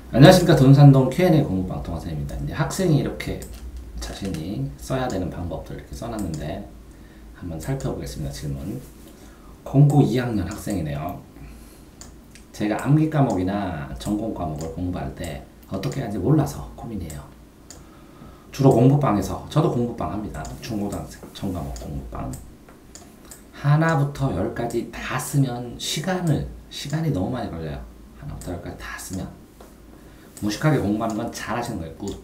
안녕하십니까. 돈산동 Q&A 공부방 동화쌤입니다. 이제 학생이 이렇게 자신이 써야 되는 방법들 이렇게 써놨는데 한번 살펴보겠습니다. 질문. 공고 2학년 학생이네요. 제가 암기 과목이나 전공 과목을 공부할 때 어떻게 하는지 몰라서 고민이에요. 주로 공부방에서, 저도 공부방 합니다. 중고등학생 전과목 공부방. 하나부터 열까지 다 쓰면 시간이 너무 많이 걸려요. 하나부터 열까지 다 쓰면. 무식하게 공부하는 건 잘하시는 거예요. 굿.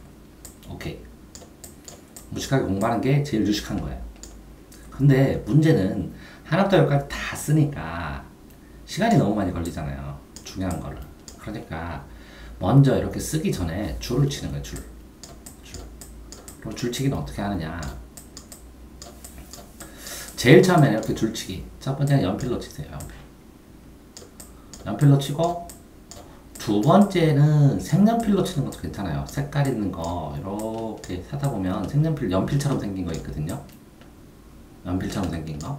오케이. 무식하게 공부하는 게 제일 유식한 거예요. 근데 문제는 하나부터 열까지 다 쓰니까 시간이 너무 많이 걸리잖아요. 중요한 거를. 그러니까 먼저 이렇게 쓰기 전에 줄을 치는 거예요. 줄. 그럼 줄치기는 어떻게 하느냐. 제일 처음에는 이렇게 줄치기. 첫 번째는 연필로 치세요. 연필로 치고 두 번째는 색연필로 치는 것도 괜찮아요. 색깔 있는 거 이렇게 사다 보면 색연필, 연필처럼 생긴 거 있거든요. 연필처럼 생긴 거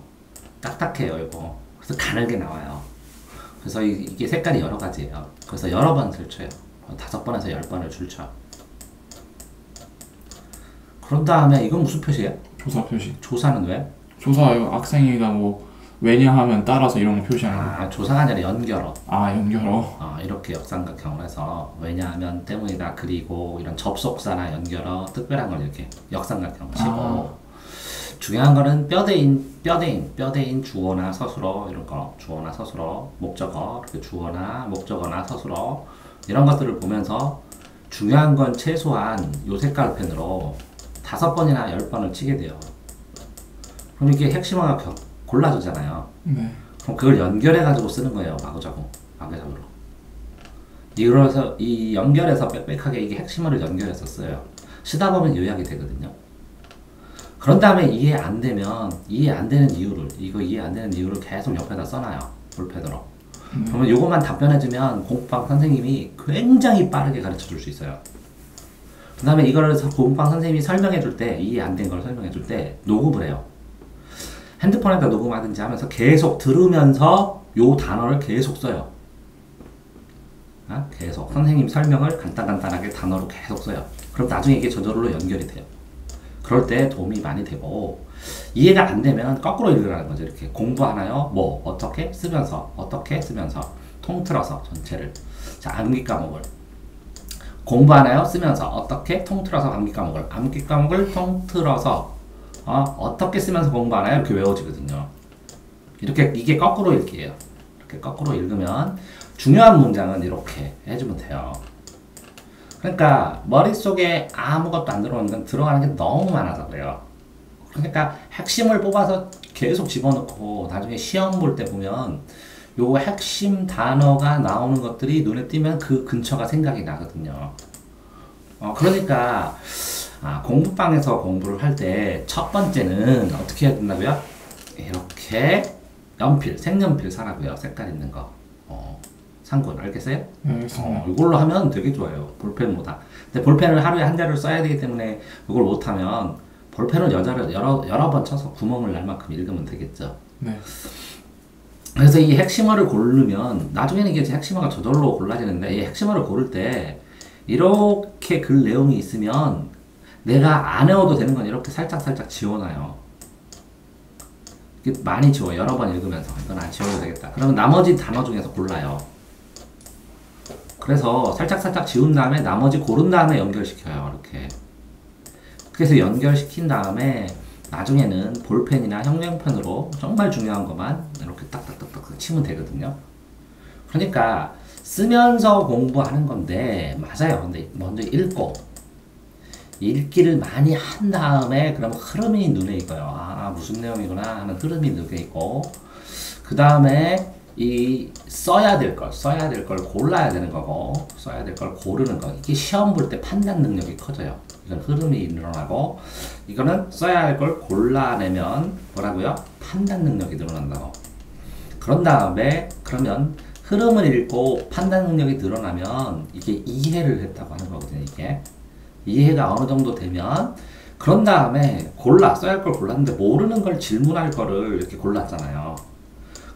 딱딱해요 이거. 그래서 가늘게 나와요. 그래서 이게 색깔이 여러 가지예요. 그래서 여러 번 줄쳐요. 5번에서 10번을 줄쳐. 그런 다음에 이건 무슨 표시예요? 조사 표시. 조사는 왜? 조사요. 학생이가 뭐 왜냐하면 따라서 이런 거 표시하는 거. 조사가 아니라 연결어. 연결어. 이렇게 역삼각형을 해서 왜냐하면 때문이다 그리고 이런 접속사나 연결어 특별한 걸 이렇게 역삼각형을 치고 중요한 거는 뼈대인 주어나 서술어 이런 거 주어나 서술어 목적어 이렇게 주어나 목적어나 서술어 이런 것들을 보면서 중요한 건 최소한 요 색깔 펜으로 5번이나 10번을 치게 돼요. 그럼 이게 핵심어가 골라주잖아요. 네. 그럼 그걸 연결해가지고 쓰는 거예요. 마구잡으로. 이래서 이 연결해서 빽빽하게 이게 핵심어를 연결해서 써요. 쓰다 보면 요약이 되거든요. 그런 다음에 이해 안 되는 이유를 계속 옆에다 써놔요. 볼펜으로. 그러면 요것만 답변해주면 공부방 선생님이 굉장히 빠르게 가르쳐 줄 수 있어요. 그 다음에 이거를 공부방 선생님이 설명해 줄 때, 이해 안 된 걸 설명해 줄 때 녹음을 해요. 핸드폰에다 녹음하든지 하면서 계속 들으면서 요 단어를 계속 써요. 계속 선생님 설명을 간단하게 단어로 계속 써요. 그럼 나중에 이게 저절로 연결이 돼요. 그럴 때 도움이 많이 되고 이해가 안 되면 거꾸로 읽으라는 거죠. 이렇게 공부하나요? 뭐 어떻게 쓰면서 통틀어서 전체를. 자, 암기 과목을 공부하나요? 쓰면서 어떻게 통틀어서 암기 과목을 통틀어서 어떻게 쓰면서 공부하나요? 이렇게 외워지거든요. 이게 거꾸로 읽기예요. 이렇게 거꾸로 읽으면 중요한 문장은 이렇게 해주면 돼요. 그러니까 머릿속에 아무것도 안 들어오는 건 들어가는 게 너무 많아서 그래요. 그러니까 핵심을 뽑아서 계속 집어넣고 나중에 시험 볼 때 보면 요 핵심 단어가 나오는 것들이 눈에 띄면 그 근처가 생각이 나거든요. 그러니까 공부방에서 공부를 할 때 첫 번째는 어떻게 해야 된다고요? 이렇게 색연필 사라고요. 색깔 있는 거. 상군 알겠어요? 이걸로 하면 되게 좋아요. 볼펜보다. 근데 볼펜을 하루에 한 자루를 써야 되기 때문에 이걸 못하면 볼펜을 여러 번 쳐서 구멍을 날 만큼 읽으면 되겠죠. 네. 그래서 이 핵심어를 고르면 나중에는 이게 핵심어가 저절로 골라지는데 이 핵심어를 고를 때 이렇게 글 내용이 있으면 내가 안 외워도 되는 건 이렇게 살짝 지워놔요. 많이 지워. 여러 번 읽으면서 이건 안 지워도 되겠다. 그러면 나머지 단어 중에서 골라요. 그래서 살짝 지운 다음에 나머지 고른 다음에 연결시켜요. 이렇게. 그래서 연결시킨 다음에 나중에는 볼펜이나 형광펜으로 정말 중요한 것만 이렇게 딱딱딱딱 치면 되거든요. 그러니까 쓰면서 공부하는 건데 맞아요. 근데 먼저 읽기를 많이 한 다음에 그러면 흐름이 눈에 익어요. 무슨 내용이구나 하는 흐름이 눈에 익고 그 다음에 이 써야 될 걸 골라야 되는 거고 써야 될 걸 고르는 거 이게 시험 볼 때 판단 능력이 커져요. 이건 흐름이 일어나고 이거는 써야 할 걸 골라내면 뭐라고요? 판단 능력이 늘어난다고. 그런 다음에 그러면 흐름을 읽고 판단 능력이 늘어나면 이게 이해를 했다고 하는 거거든요. 이게 이해가 어느 정도 되면 그런 다음에 써야 할 걸 골랐는데 모르는 걸 질문할 거를 이렇게 골랐잖아요.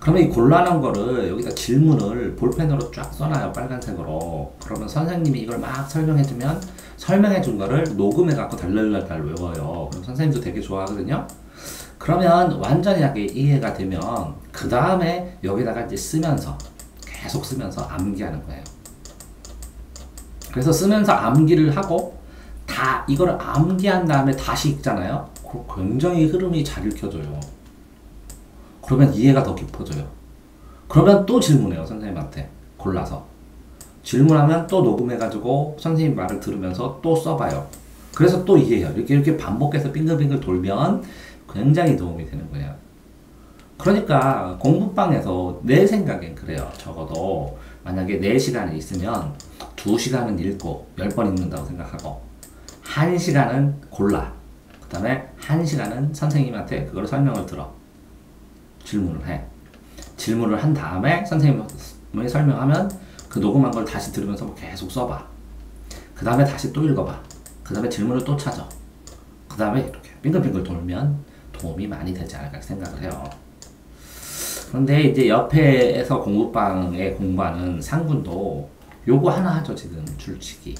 그러면 이 곤란한 거를 여기다 질문을 볼펜으로 쫙 써놔요. 빨간색으로. 그러면 선생님이 이걸 막 설명해주면 설명해준 거를 녹음해갖고 달달달 외워요. 그럼 선생님도 되게 좋아하거든요. 그러면 완전하게 이해가 되면 그 다음에 여기다가 이제 쓰면서 계속 쓰면서 암기하는 거예요. 그래서 쓰면서 암기를 하고 다 이거를 암기한 다음에 다시 읽잖아요. 굉장히 흐름이 잘 읽혀져요. 그러면 이해가 더 깊어져요. 그러면 또 질문해요. 선생님한테 골라서 질문하면 또 녹음해가지고 선생님 말을 들으면서 또 써봐요. 그래서 또 이해해요. 이렇게 반복해서 빙글빙글 돌면 굉장히 도움이 되는 거예요. 그러니까 공부방에서 내 생각엔 그래요. 적어도 만약에 4시간이 있으면 2시간은 읽고 10번 읽는다고 생각하고 1시간은 골라. 그 다음에 1시간은 선생님한테 그걸 설명을 들어. 질문을 해. 질문을 한 다음에 선생님이 설명하면 그 녹음한 걸 다시 들으면서 계속 써봐. 그 다음에 다시 또 읽어봐. 그 다음에 질문을 또 찾아. 그 다음에 이렇게 빙글빙글 돌면 도움이 많이 되지 않을까 생각을 해요. 그런데 이제 옆에서 공부방에 공부하는 상군도 요거 하나 하죠. 지금 줄치기.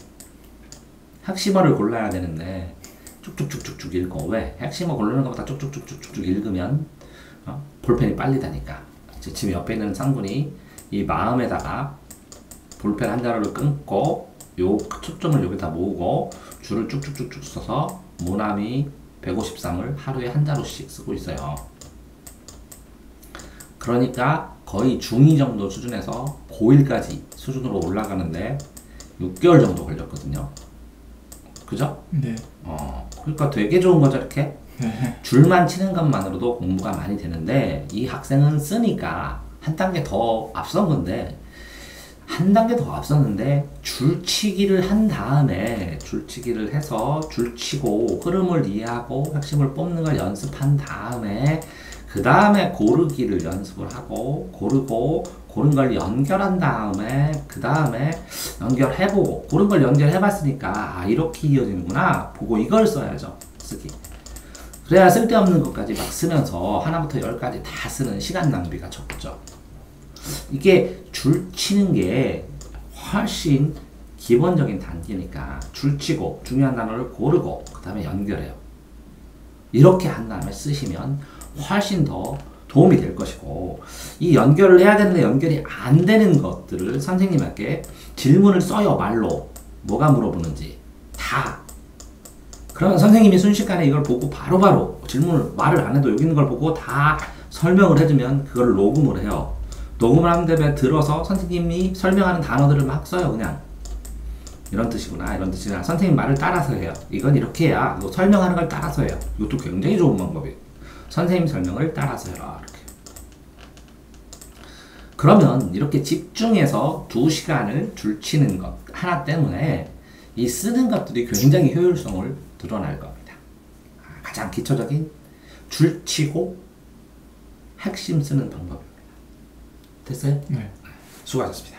핵심어를 골라야 되는데 쭉쭉쭉쭉쭉 읽어. 왜? 핵심어 고르는 것보다 쭉쭉쭉쭉쭉 읽으면 볼펜이 빨리 다니까. 지금 옆에 있는 상군이 이 마음에다가 볼펜 한 자루를 끊고 요 초점을 여기다 모으고 줄을 쭉쭉쭉쭉 써서 모나미 153을 하루에 한 자루씩 쓰고 있어요. 그러니까 거의 중2 정도 수준에서 고1까지 수준으로 올라가는데 6개월 정도 걸렸거든요. 그죠? 네. 그러니까 되게 좋은 거죠, 이렇게. 네. 줄만 치는 것만으로도 공부가 많이 되는데 이 학생은 쓰니까 한 단계 더 앞선 건데 한 단계 더 앞섰는데 줄치기를 한 다음에 줄치기를 해서 줄치고 흐름을 이해하고 핵심을 뽑는 걸 연습한 다음에 그 다음에 고르기를 연습을 하고 고르고 고른 걸 연결한 다음에 그 다음에 연결해보고 고른 걸 연결해봤으니까 이렇게 이어지는구나 보고 이걸 써야죠. 쓰기. 그래야 쓸데없는 것까지 막 쓰면서 하나부터 10까지 다 쓰는 시간 낭비가 적죠. 이게 줄 치는 게 훨씬 기본적인 단계니까 줄 치고 중요한 단어를 고르고 그 다음에 연결해요. 이렇게 한 다음에 쓰시면 훨씬 더 도움이 될 것이고 이 연결을 해야 되는데 연결이 안 되는 것들을 선생님에게 질문을 써요. 말로 뭐가 물어보는지 다. 그러면 선생님이 순식간에 이걸 보고 바로바로 질문을 말을 안 해도 여기 있는 걸 보고 다 설명을 해주면 그걸 녹음을 해요. 녹음을 한 다음에 들어서 선생님이 설명하는 단어들을 막 써요. 그냥 이런 뜻이구나 이런 뜻이구나 선생님 말을 따라서 해요. 이건 이렇게 해야 설명하는 걸 따라서 해요. 이것도 굉장히 좋은 방법이에요. 선생님 설명을 따라서 해라. 이렇게. 그러면 이렇게 집중해서 2시간을 줄치는 것 하나 때문에 이 쓰는 것들이 굉장히 효율성을 드러날 겁니다. 가장 기초적인 줄치고 핵심 쓰는 방법입니다. 됐어요? 네. 수고하셨습니다.